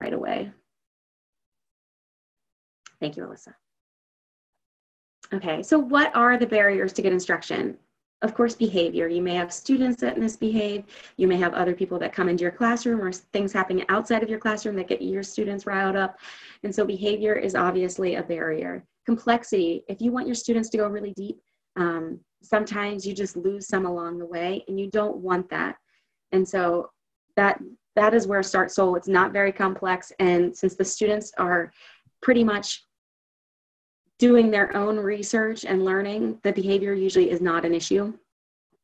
right away. Thank you, Alyssa. Okay, so what are the barriers to good instruction? Of course, behavior. You may have students that misbehave. You may have other people that come into your classroom or things happening outside of your classroom that get your students riled up. And so behavior is obviously a barrier. Complexity. If you want your students to go really deep, sometimes you just lose some along the way, and you don't want that. And so that is where StartSOLE, it's not very complex. And since the students are pretty much doing their own research and learning, the behavior usually is not an issue.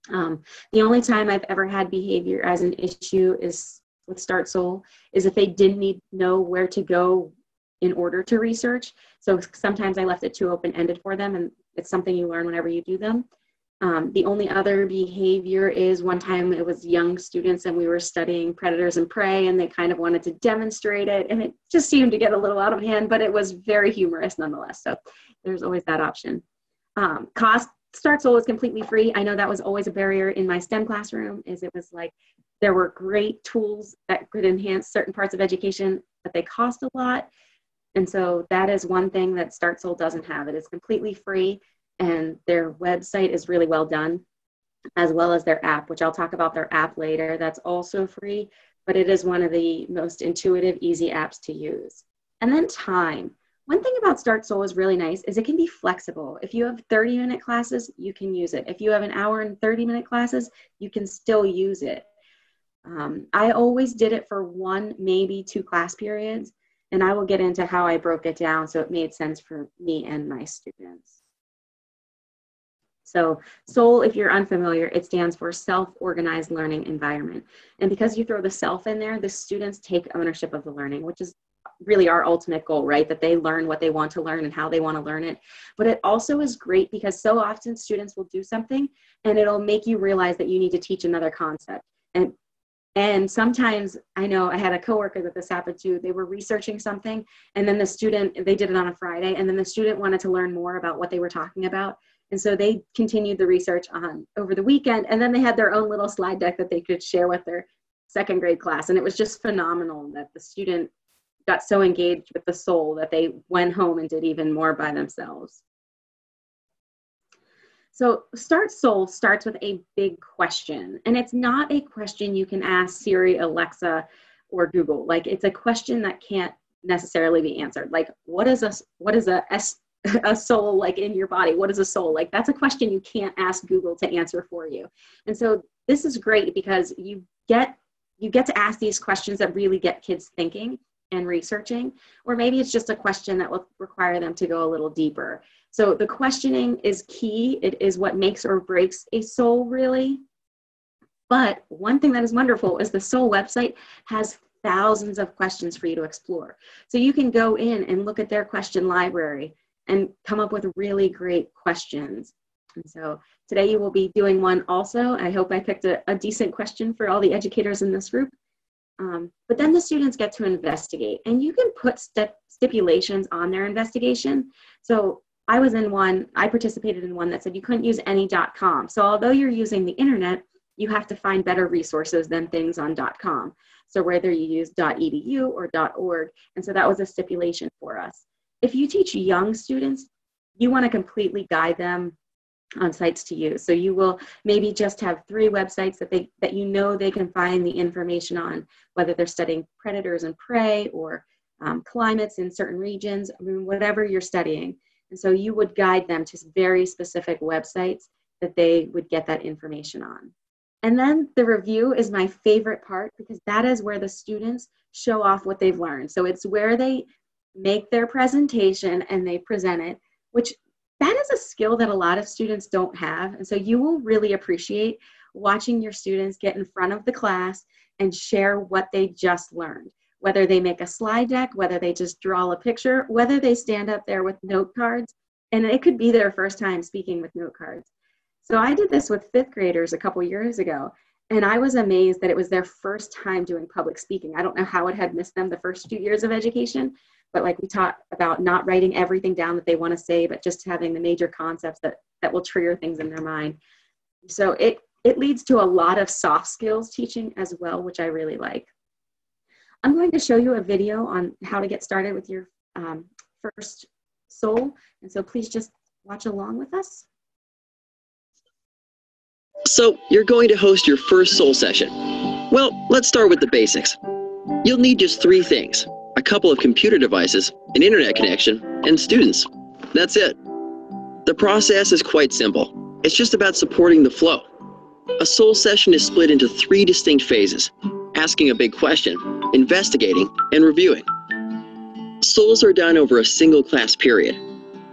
The only time I've ever had behavior as an issue is with StartSOLE, is if they didn't know where to go in order to research. So sometimes I left it too open-ended for them, and it's something you learn whenever you do them. The only other behavior is one time it was young students and we were studying predators and prey, and they kind of wanted to demonstrate it, and it just seemed to get a little out of hand, but it was very humorous nonetheless. So there's always that option. Cost. StartSOLE is completely free. I know that was always a barrier in my STEM classroom, is it was like there were great tools that could enhance certain parts of education, but they cost a lot. And so that is one thing that StartSOLE doesn't have. It is completely free, and their website is really well done, as well as their app, which I'll talk about their app later. That's also free, but it is one of the most intuitive, easy apps to use. And then time. One thing about StartSOLE is really nice is it can be flexible. If you have 30-minute classes, you can use it. If you have an hour and 30-minute classes, you can still use it. I always did it for 1, maybe 2 class periods, and I will get into how I broke it down so it made sense for me and my students. So SOLE, if you're unfamiliar, it stands for Self-Organized Learning Environment. And because you throw the self in there, the students take ownership of the learning, which is really our ultimate goal, right? That they learn what they want to learn and how they want to learn it. But it also is great because so often students will do something and it'll make you realize that you need to teach another concept. And sometimes, I know I had a coworker that this happened to. They were researching something, and then the student, they did it on a Friday, and then the student wanted to learn more about what they were talking about. And so they continued the research on over the weekend, and then they had their own little slide deck that they could share with their 2nd grade class. And it was just phenomenal that the student got so engaged with the SOLE that they went home and did even more by themselves. So StartSOLE starts with a big question, and it's not a question you can ask Siri, Alexa, or Google. Like, it's a question that can't necessarily be answered. Like, what is a soul like in your body? What is a soul? Like, that's a question you can't ask Google to answer for you. And so this is great because you get to ask these questions that really get kids thinking and researching, or maybe it's just a question that will require them to go a little deeper. So the questioning is key. It is what makes or breaks a SOLE, really. But one thing that is wonderful is the SOLE website has thousands of questions for you to explore. So you can go in and look at their question library and come up with really great questions. And so today you will be doing one also. I hope I picked a decent question for all the educators in this group. But then the students get to investigate, and you can put stipulations on their investigation. So I participated in one that said you couldn't use any .com. So although you're using the internet, you have to find better resources than things on .com. So whether you use .edu or .org. And so that was a stipulation for us. If you teach young students, you want to completely guide them on sites to use. So you will maybe just have 3 websites that you know they can find the information on, whether they're studying predators and prey or climates in certain regions, I mean, whatever you're studying. And so you would guide them to very specific websites that they would get that information on. And then the review is my favorite part because that is where the students show off what they've learned. So it's where they make their presentation and they present it, which that is a skill that a lot of students don't have. And so you will really appreciate watching your students get in front of the class and share what they just learned. Whether they make a slide deck, whether they just draw a picture, whether they stand up there with note cards, and it could be their first time speaking with note cards. So I did this with 5th graders a couple years ago, and I was amazed that it was their first time doing public speaking. I don't know how it had missed them the first few years of education, but like we taught about not writing everything down that they want to say, but just having the major concepts that will trigger things in their mind. So it leads to a lot of soft skills teaching as well, which I really like. I'm going to show you a video on how to get started with your first SOLE. And so please just watch along with us. So you're going to host your first SOLE session. Well, let's start with the basics. You'll need just 3 things: a couple of computer devices, an internet connection, and students. That's it. The process is quite simple. It's just about supporting the flow. A SOLE session is split into 3 distinct phases: asking a big question, investigating, and reviewing. SOLEs are done over a single class period.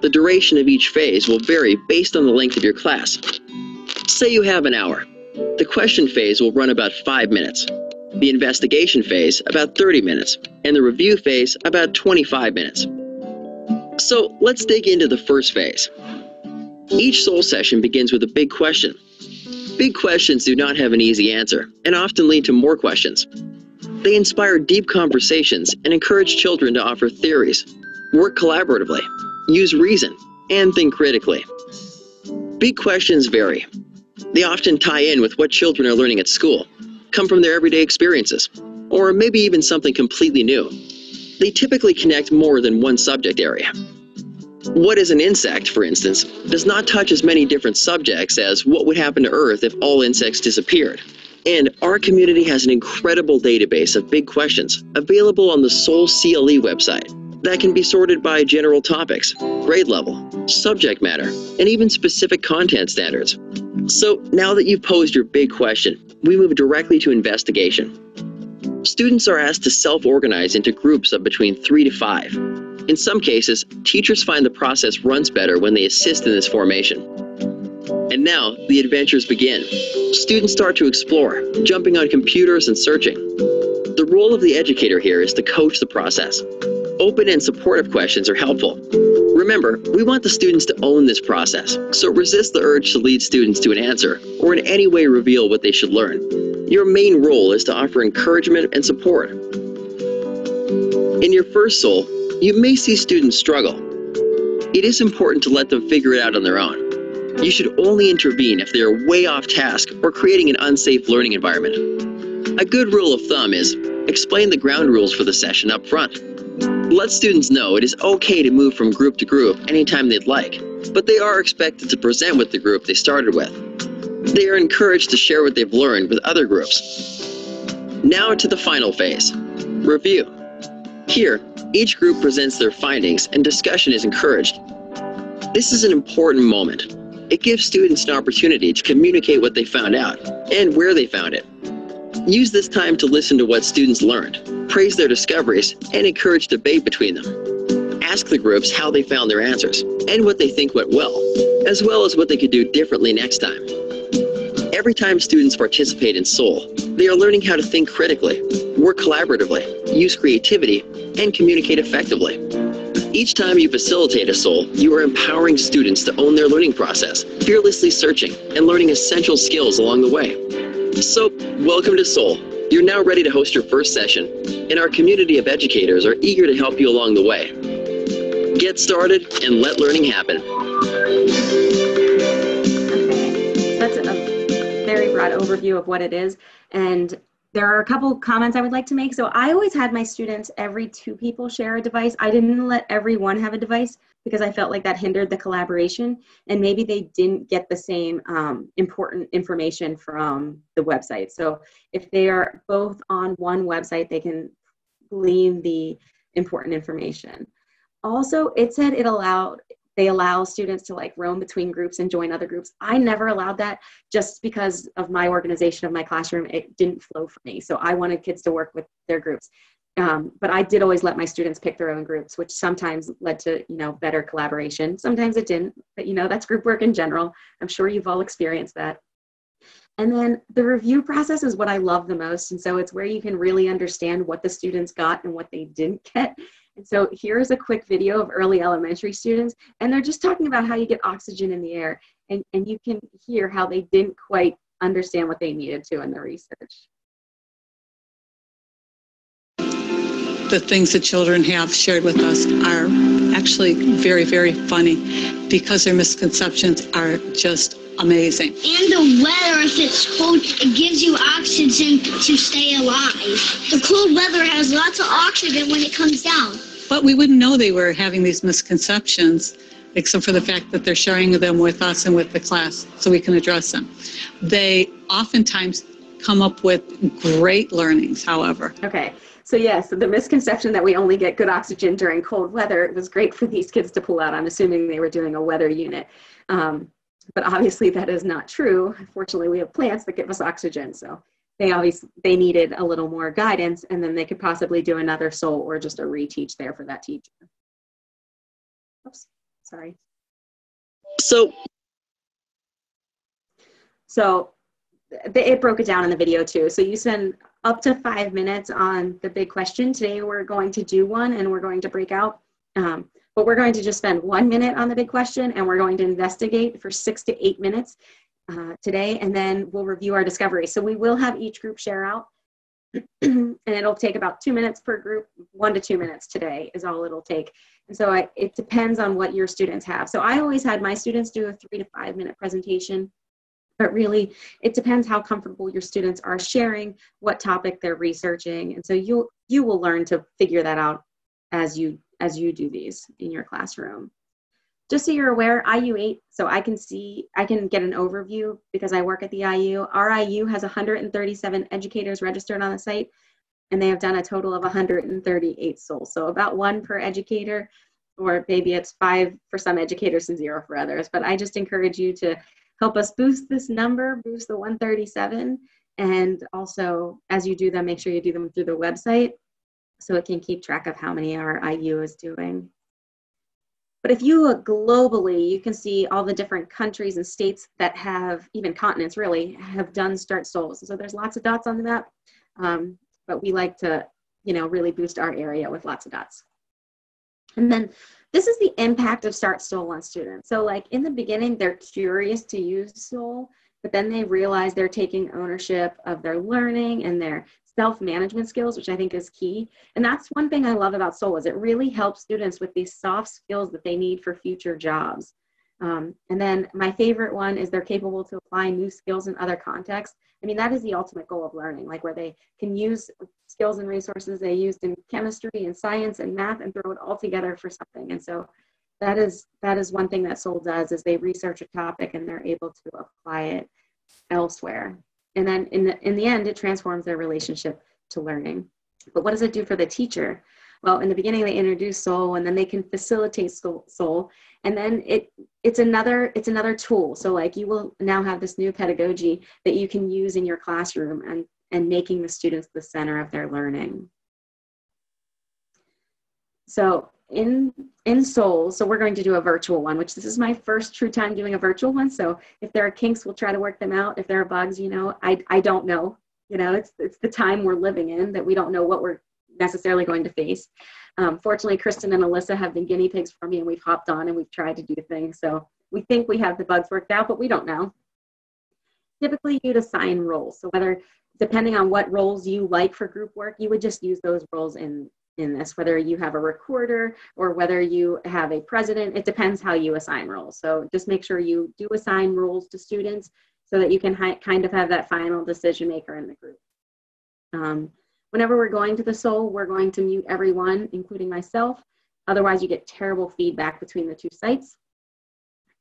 The duration of each phase will vary based on the length of your class. Say you have an hour. The question phase will run about 5 minutes, the investigation phase about 30 minutes, and the review phase about 25 minutes. So let's dig into the first phase. Each SOLE session begins with a big question. Big questions do not have an easy answer and often lead to more questions. They inspire deep conversations and encourage children to offer theories, work collaboratively, use reason, and think critically. Big questions vary. They often tie in with what children are learning at school, come from their everyday experiences, or maybe even something completely new. They typically connect more than one subject area. What is an insect, for instance, does not touch as many different subjects as what would happen to Earth if all insects disappeared. And our community has an incredible database of big questions available on the SOLE CLE website that can be sorted by general topics, grade level, subject matter, and even specific content standards. So now that you've posed your big question, we move directly to investigation. Students are asked to self-organize into groups of between 3 to 5. In some cases, teachers find the process runs better when they assist in this formation. And now, the adventures begin. Students start to explore, jumping on computers and searching. The role of the educator here is to coach the process. Open and supportive questions are helpful. Remember, we want the students to own this process, so resist the urge to lead students to an answer or in any way reveal what they should learn. Your main role is to offer encouragement and support. In your first SOLE, you may see students struggle. It is important to let them figure it out on their own. You should only intervene if they are way off task or creating an unsafe learning environment. A good rule of thumb is explain the ground rules for the session up front. Let students know it is okay to move from group to group anytime they'd like, but they are expected to present with the group they started with. They are encouraged to share what they've learned with other groups. Now to the final phase, review. Here, each group presents their findings and discussion is encouraged. This is an important moment. It gives students an opportunity to communicate what they found out and where they found it. Use this time to listen to what students learned, praise their discoveries, and encourage debate between them. Ask the groups how they found their answers and what they think went well as what they could do differently next time. Every time students participate in SOLE, they are learning how to think critically, work collaboratively, use creativity, and communicate effectively. Each time you facilitate a SOLE, you are empowering students to own their learning process, fearlessly searching and learning essential skills along the way. So, welcome to SOLE. You're now ready to host your first session, and our community of educators are eager to help you along the way. Get started and let learning happen. Okay, that's a very broad overview of what it is, and there are a couple comments I would like to make. So I always had my students, every 2 people share a device. I didn't let everyone have a device because I felt like that hindered the collaboration, and maybe they didn't get the same important information from the website. So if they are both on one website, they can glean the important information. Also, it said they allow students to like roam between groups and join other groups. I never allowed that just because of my organization of my classroom. It didn't flow for me. So I wanted kids to work with their groups. But I did always let my students pick their own groups, which sometimes led to, better collaboration. Sometimes it didn't, but that's group work in general. I'm sure you've all experienced that. And then the review process is what I love the most. And so it's where you can really understand what the students got and what they didn't get. And so here's a quick video of early elementary students, and they're just talking about how you get oxygen in the air, and you can hear how they didn't quite understand what they needed to in the research. The things that children have shared with us are actually very, very funny because their misconceptions are just amazing. And the weather, if it's cold, it gives you oxygen to stay alive. The cold weather has lots of oxygen when it comes down. But we wouldn't know they were having these misconceptions, except for the fact that they're sharing them with us and with the class so we can address them. They oftentimes come up with great learnings, however. Okay. So yes, the misconception that we only get good oxygen during cold weather, it was great for these kids to pull out. I'm assuming they were doing a weather unit. But obviously that is not true. Fortunately, we have plants that give us oxygen. So they needed a little more guidance, and then they could possibly do another SOLE or just a reteach there for that teacher. Oops, sorry. So it broke it down in the video too. So you spend up to 5 minutes on the big question. Today we're going to do one and we're going to break out. But we're going to just spend 1 minute on the big question, and we're going to investigate for 6 to 8 minutes today, and then we'll review our discovery. So we will have each group share out, and it'll take about 2 minutes per group. 1 to 2 minutes today is all it'll take. And so it depends on what your students have. So I always had my students do a 3 to 5 minute presentation, but really it depends how comfortable your students are sharing, what topic they're researching. And so you will learn to figure that out as you do these in your classroom. Just so you're aware, IU8, so I can get an overview because I work at the IU. Our IU has 137 educators registered on the site, and they have done a total of 138 SOLEs. So about 1 per educator, or maybe it's 5 for some educators and 0 for others. But I just encourage you to help us boost this number, boost the 137. And also, as you do them, make sure you do them through the website so it can keep track of how many our IU is doing. But if you look globally, you can see all the different countries and states that have, even continents really, have done StartSOLE. So there's lots of dots on the map, but we like to, really boost our area with lots of dots. And then this is the impact of StartSOLE on students. So like in the beginning, they're curious to use SOLE, but then they realize they're taking ownership of their learning and their self-management skills, which I think is key. And that's one thing I love about SOLE is it really helps students with these soft skills that they need for future jobs. And then my favorite one is they're capable to apply new skills in other contexts. I mean, that is the ultimate goal of learning, like where they can use skills and resources they used in chemistry and science and math and throw it all together for something. And so that is one thing that SOLE does is they research a topic and they're able to apply it elsewhere. And then in the end, it transforms their relationship to learning. But what does it do for the teacher? Well, in the beginning, they introduce SOLE, and then they can facilitate SOLE. And then it's another tool. So like you will now have this new pedagogy that you can use in your classroom and making the students the center of their learning. So in SOLE, so we're going to do a virtual one, which this is my first true time doing a virtual one. So if there are kinks, we'll try to work them out. If there are bugs, I don't know. It's the time we're living in that we don't know what we're necessarily going to face. Fortunately, Kristen and Alyssa have been guinea pigs for me, and we've hopped on and we've tried to do things. So we think we have the bugs worked out, but we don't know. Typically, you'd assign roles. So depending on what roles you like for group work, you would just use those roles in this, whether you have a recorder or whether you have a president. It depends how you assign roles. So just make sure you do assign roles to students so that you can kind of have that final decision maker in the group. Whenever we're going to the SOLE, we're going to mute everyone, including myself. Otherwise, you get terrible feedback between the two sites.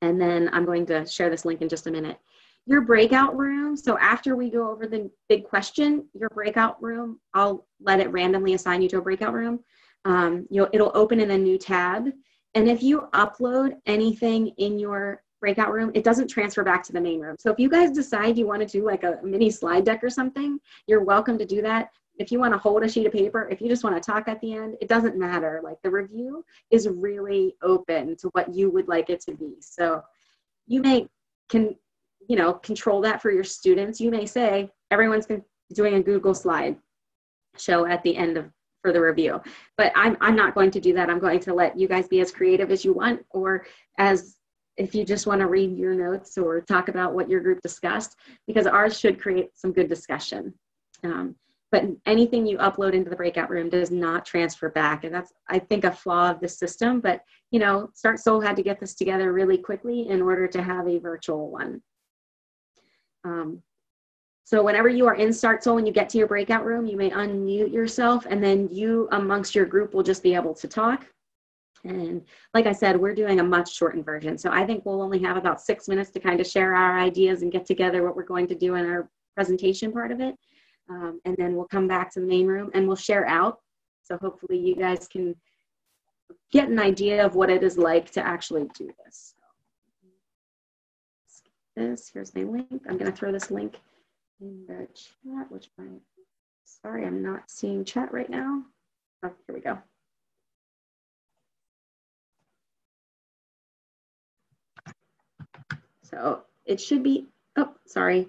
And then I'm going to share this link in just a minute. Your breakout room, so after we go over the big question, your breakout room, I'll let it randomly assign you to a breakout room. It'll open in a new tab. And if you upload anything in your breakout room, it doesn't transfer back to the main room. So if you guys decide you want to do like a mini slide deck or something, you're welcome to do that. If you want to hold a sheet of paper, if you just want to talk at the end, it doesn't matter. Like the review is really open to what you would like it to be. So you can control that for your students. You may say everyone's doing a Google slide show at the end for the review, but I'm not going to do that. I'm going to let you guys be as creative as you want, or as if you just want to read your notes or talk about what your group discussed, because ours should create some good discussion. But anything you upload into the breakout room does not transfer back. And that's, I think, a flaw of the system. But, StartSOLE had to get this together really quickly in order to have a virtual one. So whenever you are in StartSOLE and you get to your breakout room, you may unmute yourself, and then you amongst your group will just be able to talk. And like I said, we're doing a much shortened version. So I think we'll only have about 6 minutes to kind of share our ideas and get together what we're going to do in our presentation part of it. And then we'll come back to the main room and we'll share out. So hopefully you guys can get an idea of what it is like to actually do this. Here's my link. I'm going to throw this link in the chat, which sorry, I'm not seeing chat right now. Oh, here we go. So it should be, oh, sorry.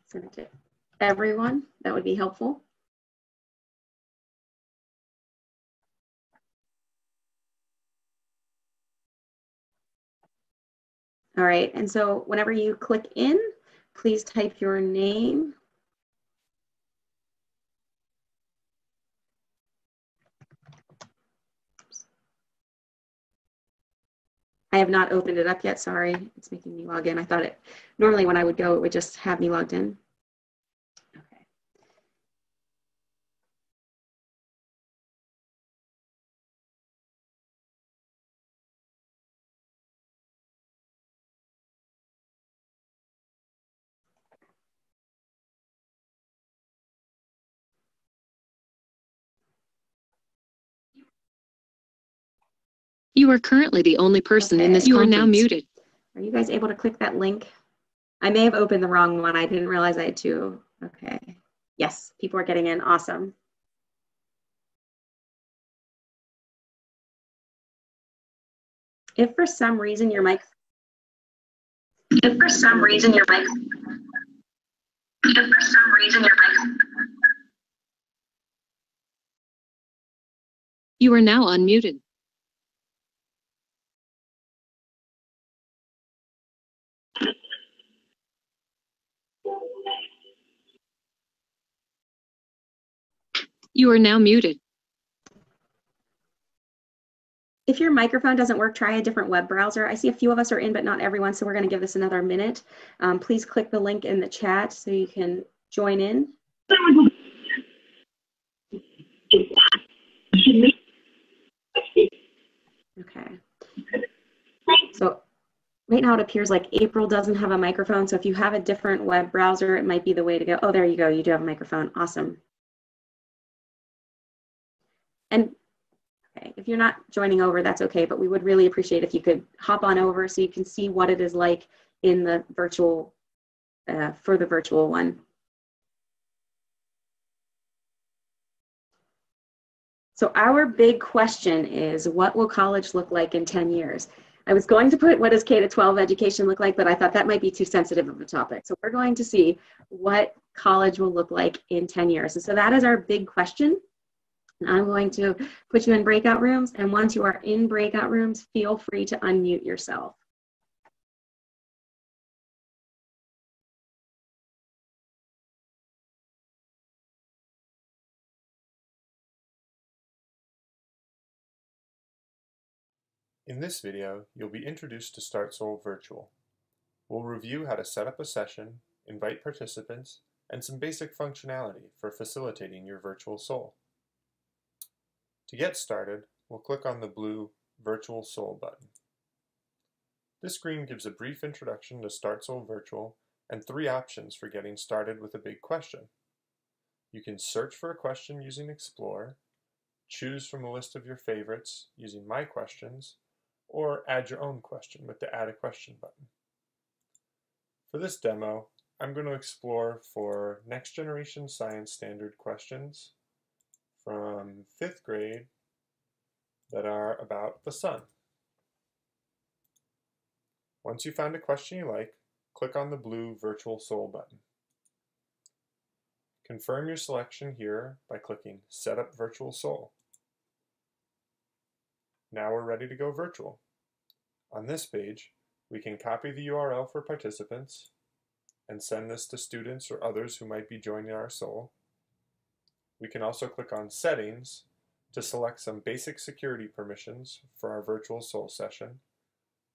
Send it to everyone. That would be helpful. All right, and so whenever you click in, please type your name. I have not opened it up yet, sorry. It's making me log in. I thought it, normally when I would go, it would just have me logged in. Okay. You are currently the only person in this conference. You are now muted. Are you guys able to click that link? I may have opened the wrong one. I didn't realize I had two. Okay. Yes, people are getting in. Awesome. If for some reason your mic, You are now unmuted. You are now muted. if your microphone doesn't work, try a different web browser. I see a few of us are in, but not everyone, so we're going to give this another minute. Please click the link in the chat so you can join in. Okay. So right now it appears like April doesn't have a microphone, so if you have a different web browser, it might be the way to go. Oh, there you go. You do have a microphone. Awesome. And okay, if you're not joining over, that's okay, but we would really appreciate if you could hop on over so you can see what it is like in the virtual, for the virtual one. So our big question is, what will college look like in 10 years? I was going to put, what does K-12 education look like, but I thought that might be too sensitive of a topic. So we're going to see what college will look like in 10 years. And so that is our big question. I'm going to put you in breakout rooms, and once you are in breakout rooms, feel free to unmute yourself. In this video, you'll be introduced to StartSOLE Virtual. We'll review how to set up a session, invite participants, and some basic functionality for facilitating your virtual SOLE. To get started, we'll click on the blue Virtual SOLE button. This screen gives a brief introduction to StartSOLE Virtual and 3 options for getting started with a big question. You can search for a question using Explore, choose from a list of your favorites using My Questions, or add your own question with the Add a Question button. For this demo, I'm going to explore for Next Generation Science Standard questions from 5th grade that are about the sun. Once you found a question you like, click on the blue Virtual SOLE button. Confirm your selection here by clicking Set up Virtual SOLE. Now we're ready to go virtual. On this page, we can copy the URL for participants and send this to students or others who might be joining our SOLE. We can also click on Settings to select some basic security permissions for our virtual SOLE session,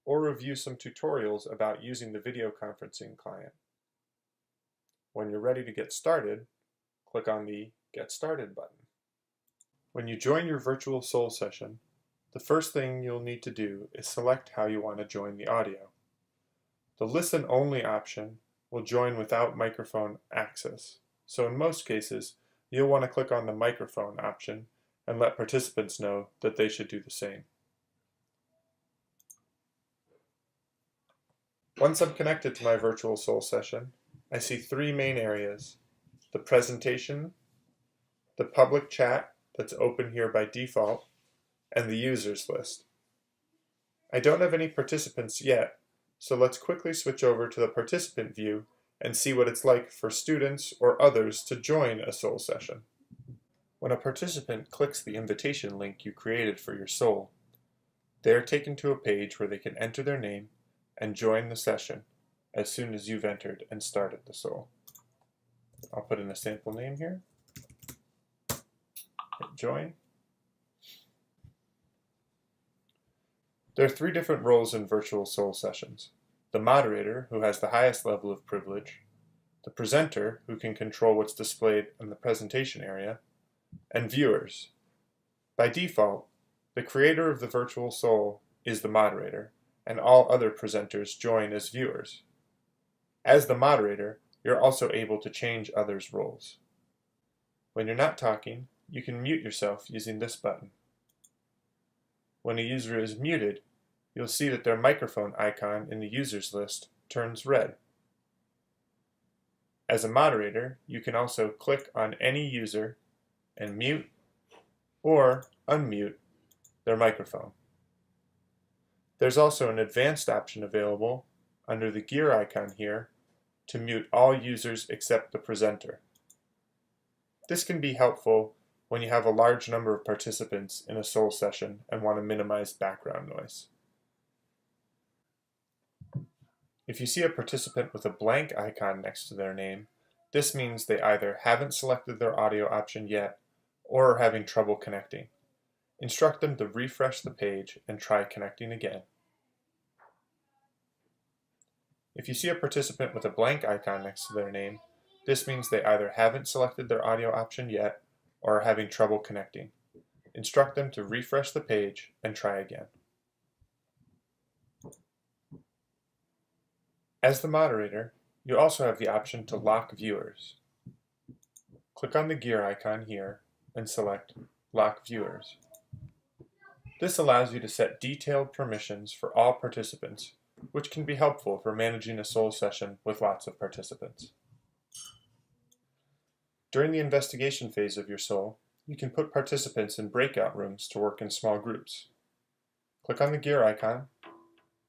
or review some tutorials about using the video conferencing client. When you're ready to get started, click on the Get Started button. When you join your virtual SOLE session, the first thing you'll need to do is select how you want to join the audio. The Listen Only option will join without microphone access, so in most cases, you'll want to click on the microphone option and let participants know that they should do the same. Once I'm connected to my virtual SOLE session, I see three main areas: the presentation, the public chat that's open here by default, and the users list. I don't have any participants yet, so let's quickly switch over to the participant view and see what it's like for students or others to join a SOLE session. When a participant clicks the invitation link you created for your SOLE, they are taken to a page where they can enter their name and join the session as soon as you've entered and started the SOLE. I'll put in a sample name here. Hit join. There are three different roles in virtual SOLE sessions: the moderator, who has the highest level of privilege, the presenter, who can control what's displayed in the presentation area, and viewers. By default, the creator of the virtual SOLE is the moderator, and all other presenters join as viewers. As the moderator, you're also able to change others' roles. When you're not talking, you can mute yourself using this button. When a user is muted, you'll see that their microphone icon in the users list turns red. As a moderator, you can also click on any user and mute or unmute their microphone. There's also an advanced option available under the gear icon here to mute all users except the presenter. This can be helpful when you have a large number of participants in a SOLE session and want to minimize background noise. If you see a participant with a blank icon next to their name, this means they either haven't selected their audio option yet or are having trouble connecting. Instruct them to refresh the page and try connecting again. If you see a participant with a blank icon next to their name, this means they either haven't selected their audio option yet or are having trouble connecting. Instruct them to refresh the page and try again. As the moderator, you also have the option to lock viewers. Click on the gear icon here and select Lock Viewers. This allows you to set detailed permissions for all participants, which can be helpful for managing a SOLE session with lots of participants. During the investigation phase of your SOLE, you can put participants in breakout rooms to work in small groups. Click on the gear icon,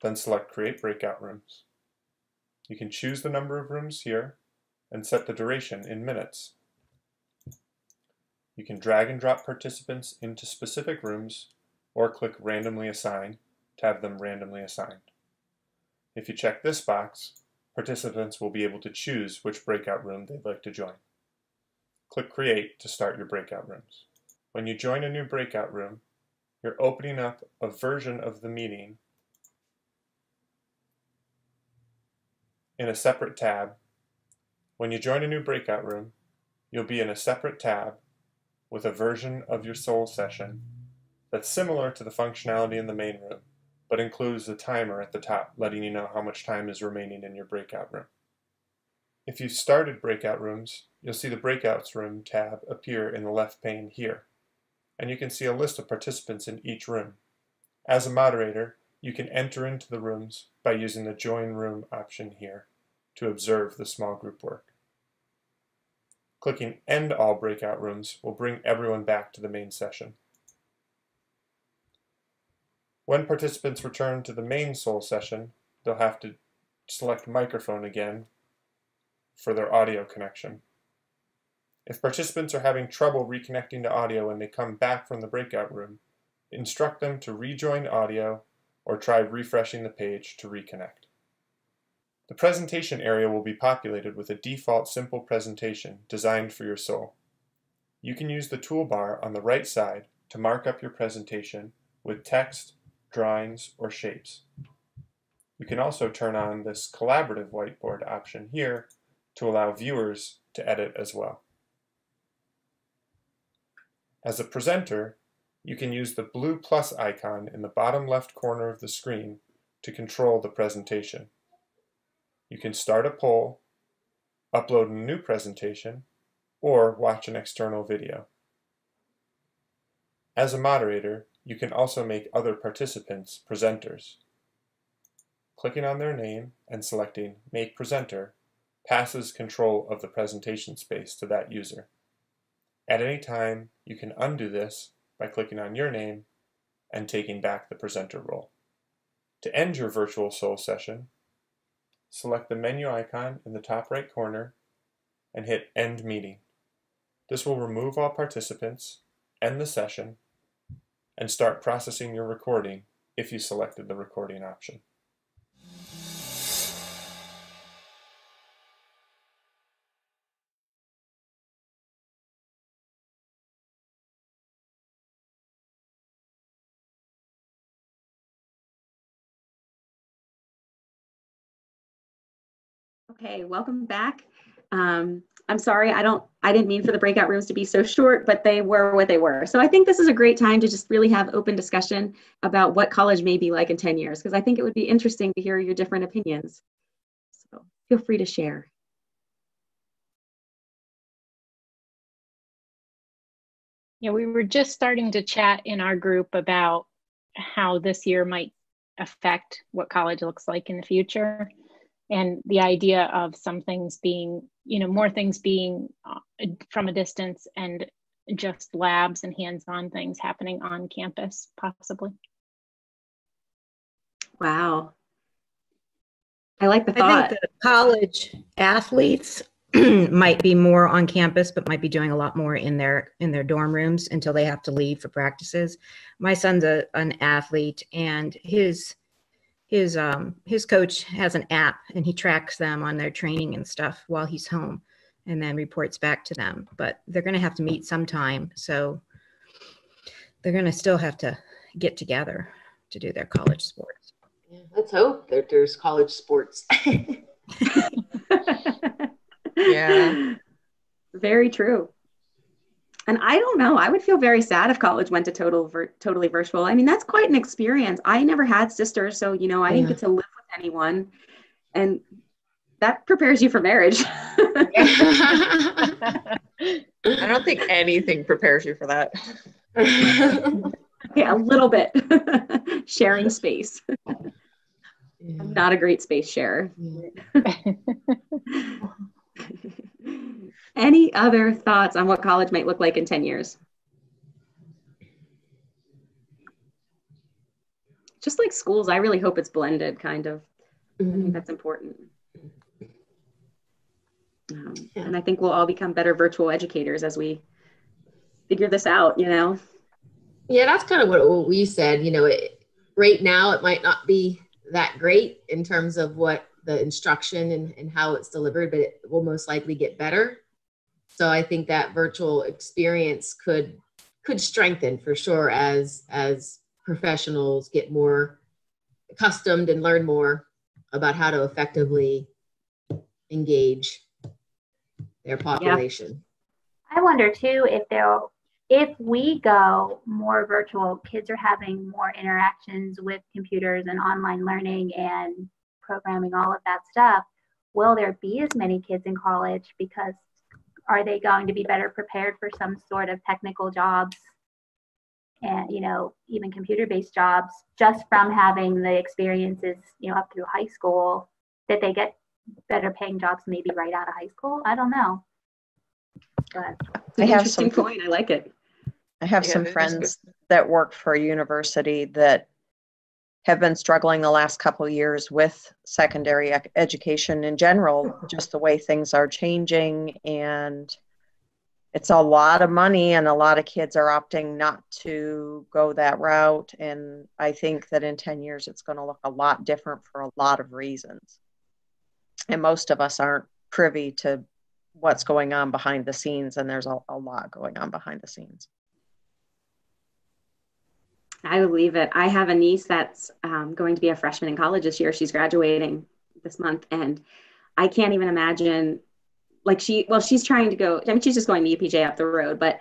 then select Create Breakout Rooms. You can choose the number of rooms here and set the duration in minutes. You can drag and drop participants into specific rooms or click Randomly Assign to have them randomly assigned. If you check this box, participants will be able to choose which breakout room they'd like to join. Click Create to start your breakout rooms. When you join a new breakout room, you're opening up a version of the meeting in a separate tab. When you join a new breakout room, you'll be in a separate tab with a version of your SOLE session that's similar to the functionality in the main room, but includes a timer at the top letting you know how much time is remaining in your breakout room. If you've started breakout rooms, you'll see the Breakouts Room tab appear in the left pane here, and you can see a list of participants in each room. As a moderator, you can enter into the rooms by using the Join Room option here to observe the small group work. Clicking End All Breakout Rooms will bring everyone back to the main session. When participants return to the main SOLE session, they'll have to select microphone again for their audio connection. If participants are having trouble reconnecting to audio when they come back from the breakout room, instruct them to rejoin audio or try refreshing the page to reconnect. The presentation area will be populated with a default simple presentation designed for your SOLE. You can use the toolbar on the right side to mark up your presentation with text, drawings, or shapes. You can also turn on this collaborative whiteboard option here to allow viewers to edit as well. As a presenter, you can use the blue plus icon in the bottom left corner of the screen to control the presentation. You can start a poll, upload a new presentation, or watch an external video. As a moderator, you can also make other participants presenters. Clicking on their name and selecting Make Presenter passes control of the presentation space to that user. At any time, you can undo this by clicking on your name and taking back the presenter role. To end your virtual SOLE session, select the menu icon in the top right corner and hit End Meeting. This will remove all participants, end the session, and start processing your recording if you selected the recording option. Okay, welcome back. I'm sorry, I didn't mean for the breakout rooms to be so short, but they were what they were. So I think this is a great time to just really have open discussion about what college may be like in 10 years, because I think it would be interesting to hear your different opinions. So feel free to share. Yeah, we were just starting to chat in our group about how this year might affect what college looks like in the future. And the idea of some things being, more things being from a distance and just labs and hands-on things happening on campus, possibly. Wow. I like the thought. I think the college athletes might be more on campus, but might be doing a lot more in their dorm rooms until they have to leave for practices. My son's an athlete, and his coach has an app, and he tracks them on their training and stuff while he's home, and then reports back to them. But they're going to have to meet sometime, so they're going to still have to get together to do their college sports. Yeah, let's hope that there's college sports. Yeah, very true. And I don't know, I would feel very sad if college went to totally virtual. I mean, that's quite an experience. I never had sisters, so, I didn't get to live with anyone. And that prepares you for marriage. I don't think anything prepares you for that. Yeah, a little bit. Sharing space. Yeah. I'm not a great space sharer. Yeah. Any other thoughts on what college might look like in 10 years? Just like schools, I really hope it's blended, kind of. I think that's important. And I think we'll all become better virtual educators as we figure this out, Yeah, that's kind of what we said. Right now it might not be that great in terms of what the instruction and how it's delivered, but it will most likely get better. So I think that virtual experience could strengthen for sure as professionals get more accustomed and learn more about how to effectively engage their population. Yeah. I wonder too if we go more virtual, kids are having more interactions with computers and online learning and programming, all of that stuff. Will there be as many kids in college? Because are they going to be better prepared for some sort of technical jobs and, even computer-based jobs just from having the experiences, up through high school, that they get better paying jobs maybe right out of high school? I don't know. But it's an interesting point. I like it. I have some friends that work for a university that have been struggling the last couple of years with secondary education in general, just the way things are changing, and it's a lot of money and a lot of kids are opting not to go that route. And I think that in 10 years, it's going to look a lot different for a lot of reasons. And most of us aren't privy to what's going on behind the scenes, and there's a lot going on behind the scenes. I believe it. I have a niece that's going to be a freshman in college this year. She's graduating this month, and I can't even imagine. Like she's trying to go. I mean, she's just going to UPJ up the road, but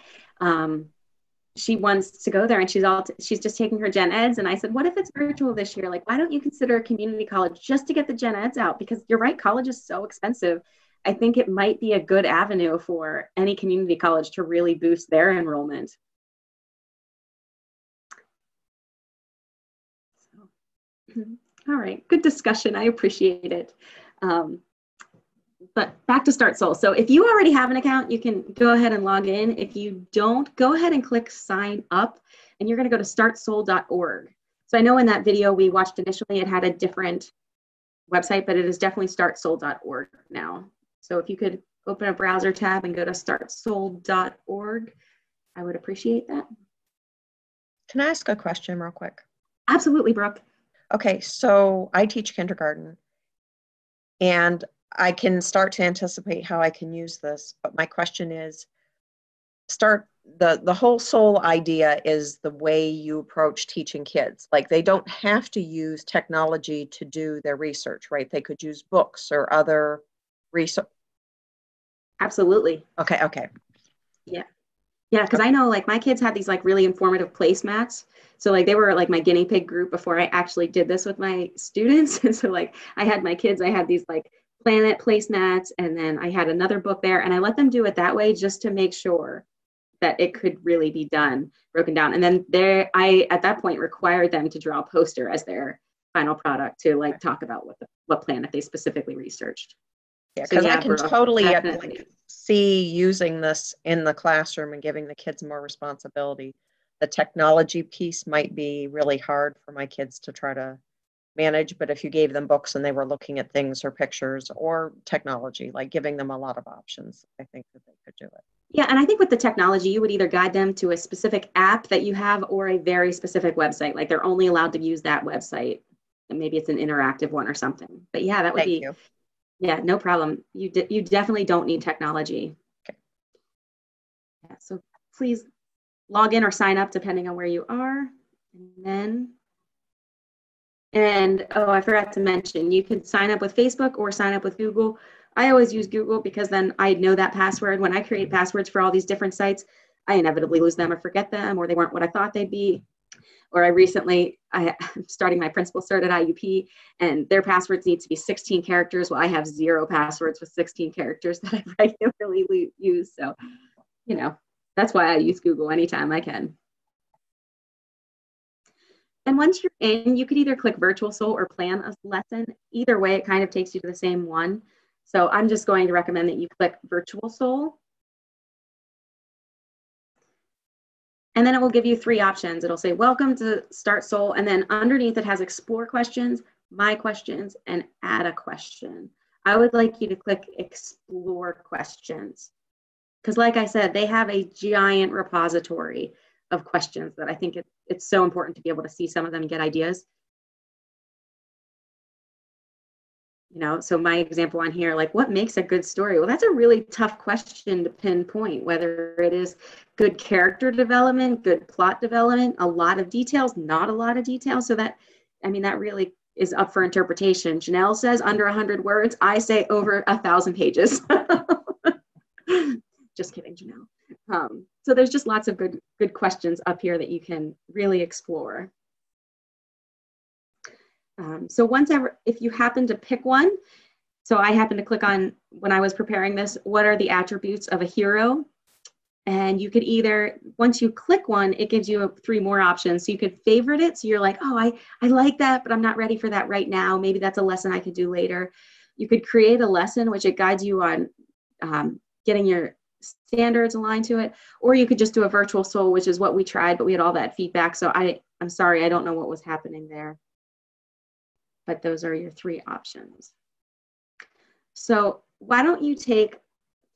she wants to go there, and she's just taking her gen eds. And I said, what if it's virtual this year? Like, why don't you consider a community college just to get the gen eds out? Because you're right, college is so expensive. I think it might be a good avenue for any community college to really boost their enrollment. So, all right, good discussion. I appreciate it. But back to StartSOLE. So if you already have an account, you can go ahead and log in. If you don't, go ahead and click sign up, and you're going to go to startsole.org. So I know in that video we watched initially, it had a different website, but it is definitely startsole.org now. So if you could open a browser tab and go to startsole.org, I would appreciate that. Can I ask a question real quick? Absolutely, Brooke. Okay, so I teach kindergarten, and I can start to anticipate how I can use this, but my question is, the whole SOLE idea is the way you approach teaching kids. Like, they don't have to use technology to do their research, right? They could use books or other research. Absolutely. Okay. Yeah. Yeah, because I know like my kids had these like really informative placemats. So like they were like my guinea pig group before I actually did this with my students. And so like I had my kids, I had these like planet placemats, and then I had another book there, and I let them do it that way just to make sure that it could really be done, broken down. And then I at that point required them to draw a poster as their final product to like talk about what planet they specifically researched. Yeah, because I can totally definitely see using this in the classroom and giving the kids more responsibility. The technology piece might be really hard for my kids to try to manage, but if you gave them books and they were looking at things or pictures or technology, like giving them a lot of options, I think that they could do it. Yeah, and I think with the technology, you would either guide them to a specific app that you have or a very specific website. Like they're only allowed to use that website, and maybe it's an interactive one or something. But yeah, that would be. You. Yeah, no problem. You definitely don't need technology. Okay. Yeah, so please log in or sign up depending on where you are. And oh, I forgot to mention, you can sign up with Facebook or sign up with Google. I always use Google because then I know that password. When I create passwords for all these different sites, I inevitably lose them or forget them, or they weren't what I thought they'd be. Or I'm starting my principal cert at IUP, and their passwords need to be 16 characters. Well, I have 0 passwords with 16 characters that I regularly use. So, that's why I use Google anytime I can. And once you're in, you could either click Virtual SOLE or Plan a Lesson. Either way, it kind of takes you to the same one. So I'm just going to recommend that you click Virtual SOLE. And then it will give you 3 options. It'll say, welcome to StartSOLE. And then underneath it has explore questions, my questions, and add a question. I would like you to click explore questions. Because like I said, they have a giant repository of questions that I think it's so important to be able to see some of them and get ideas. So my example on here, like what makes a good story? Well, that's a really tough question to pinpoint, whether it is good character development, good plot development, a lot of details, not a lot of details. So that really is up for interpretation. Janelle says under 100 words. I say over 1,000 pages. Just kidding, Janelle. So there's just lots of good questions up here that you can really explore. So if you happen to pick one, so I happened to click on, when I was preparing this, what are the attributes of a hero? And you could either, once you click one, it gives you 3 more options. So you could favorite it. So you're like, oh, I like that, but I'm not ready for that right now. Maybe that's a lesson I could do later. You could create a lesson, which it guides you on getting your standards aligned to it. Or you could just do a virtual SOLE, which is what we tried, but we had all that feedback. So I'm sorry, I don't know what was happening there. But those are your 3 options. So why don't you take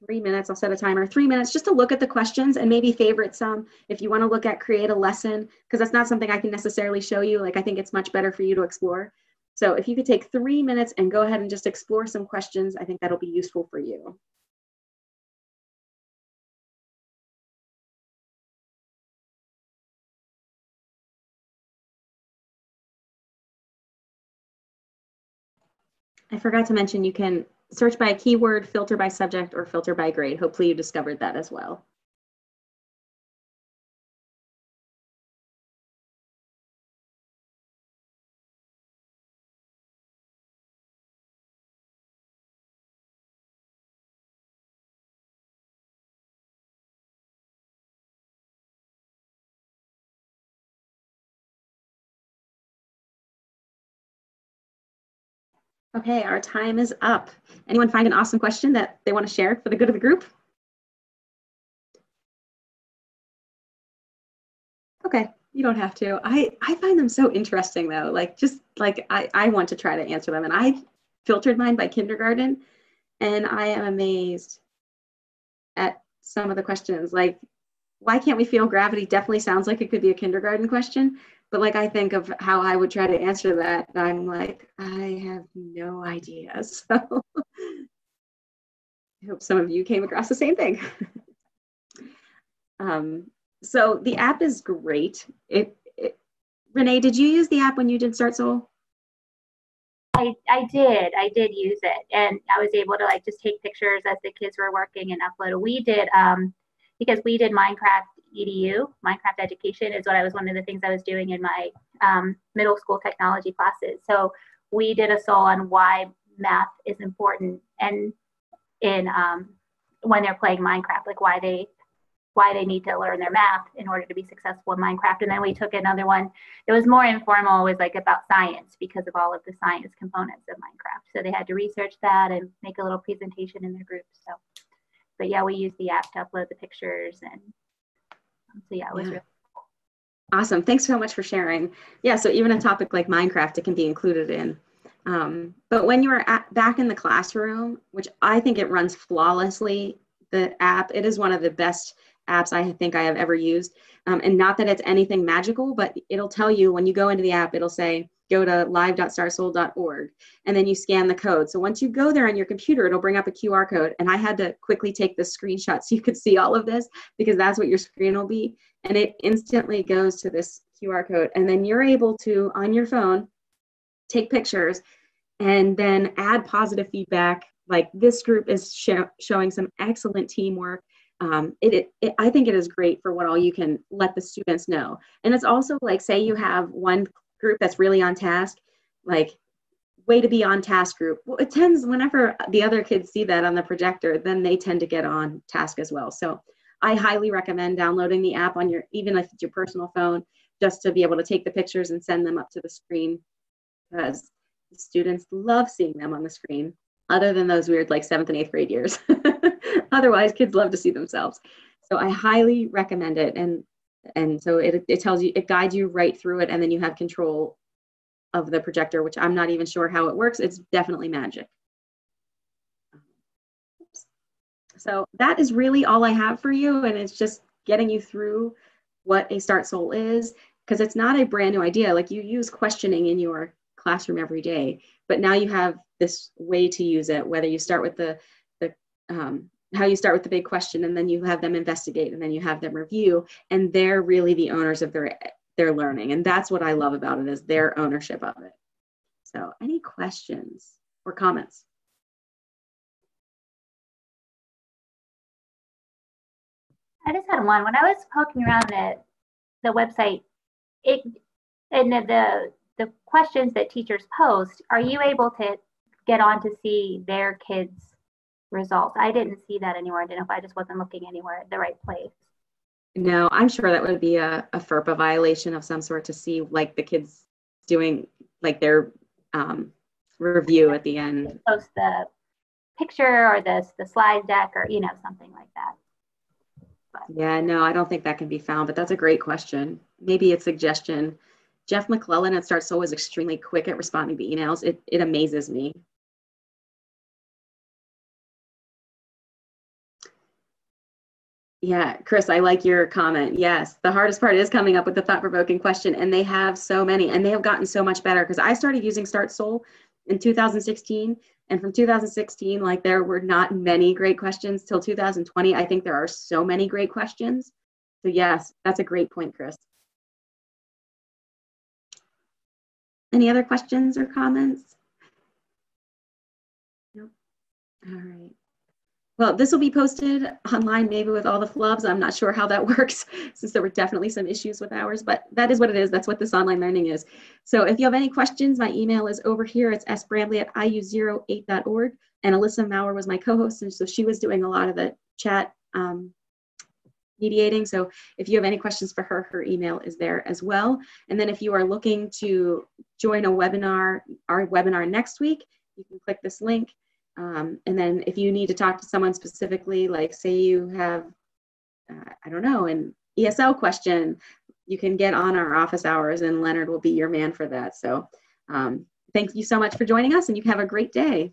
3 minutes, I'll set a timer, 3 minutes just to look at the questions and maybe favorite some. If you want to look at create a lesson, because that's not something I can necessarily show you. Like I think it's much better for you to explore. So if you could take 3 minutes and go ahead and just explore some questions, I think that'll be useful for you. I forgot to mention you can search by a keyword, filter by subject, or filter by grade. Hopefully you discovered that as well. Okay, our time is up. Anyone find an awesome question that they want to share for the good of the group? Okay, you don't have to. I find them so interesting though. Like just like I want to try to answer them. And I filtered mine by kindergarten, and I am amazed at some of the questions. Like, why can't we feel gravity? Definitely sounds like it could be a kindergarten question. But like I think of how I would try to answer that, and I'm like, I have no idea. So I hope some of you came across the same thing. So the app is great. Renee, did you use the app when you did StartSOLE? I did use it, and I was able to like just take pictures as the kids were working and upload. We did because we did Minecraft EDU, Minecraft education is what I was one of the things I was doing in my middle school technology classes. So we did a SOLE on why math is important, and in when they're playing Minecraft, like why they need to learn their math in order to be successful in Minecraft. And then we took another one. It was more informal, it was like about science because of all of the science components of Minecraft. So they had to research that and make a little presentation in their group. So, but yeah, we used the app to upload the pictures. And so yeah, it was really cool. Awesome. Thanks so much for sharing. Yeah, so even a topic like Minecraft, it can be included in. But when you're back in the classroom, which I think it runs flawlessly, the app, it is one of the best apps I think I have ever used. And not that it's anything magical, but it'll tell you when you go into the app, it'll say, go to live.startsole.org, and then you scan the code. So once you go there on your computer, it'll bring up a QR code. And I had to quickly take the screenshot so you could see all of this, because that's what your screen will be. And it instantly goes to this QR code. And then you're able to, on your phone, take pictures and then add positive feedback. Like, this group is showing some excellent teamwork. I think it is great for what all you can let the students know. And it's also like, say you have one group that's really on task, like, way to be on task group. Well, it tends, whenever the other kids see that on the projector, then they tend to get on task as well. So I highly recommend downloading the app on your, even if it's your personal phone, just to be able to take the pictures and send them up to the screen, because the students love seeing them on the screen, other than those weird like 7th and 8th grade years. Otherwise, kids love to see themselves. So I highly recommend it. And so it tells you, it guides you right through it, and then you have control of the projector, which I'm not even sure how it works. It's definitely magic. So that is really all I have for you, and it's just getting you through what a StartSOLE is, because it's not a brand new idea. Like, you use questioning in your classroom every day, but now you have this way to use it, whether you start with how you start with the big question, and then you have them investigate, and then you have them review, and they're really the owners of their learning. And that's what I love about it, is their ownership of it. So any questions or comments? I just had one. When I was poking around the website, and the questions that teachers post, are you able to get on to see their kids' results? I didn't see that anywhere. I didn't know if I just wasn't looking anywhere at the right place. No, I'm sure that would be a FERPA violation of some sort, to see like the kids doing like their review at the end. Post the picture or the slide deck, or something like that. But yeah, no, I don't think that can be found, but that's a great question. Maybe a suggestion. Jeff McClellan at StartSOLE is extremely quick at responding to emails. It amazes me. Yeah, Chris, I like your comment. Yes, the hardest part is coming up with the thought-provoking question, and they have so many, and they have gotten so much better, because I started using StartSOLE in 2016, and from 2016, like, there were not many great questions till 2020. I think there are so many great questions. So yes, that's a great point, Chris. Any other questions or comments? All right. Well, this will be posted online, maybe with all the flubs. I'm not sure how that works, since there were definitely some issues with ours, but that is what it is. That's what this online learning is. So if you have any questions, my email is over here. It's sbramley@iu08.org. And Alyssa Maurer was my co-host, and so she was doing a lot of the chat mediating. So if you have any questions for her, her email is there as well. And then if you are looking to join a webinar, our webinar next week, you can click this link. And then if you need to talk to someone specifically, like say you have, I don't know, an ESL question, you can get on our office hours and Leonard will be your man for that. So thank you so much for joining us, and you have a great day.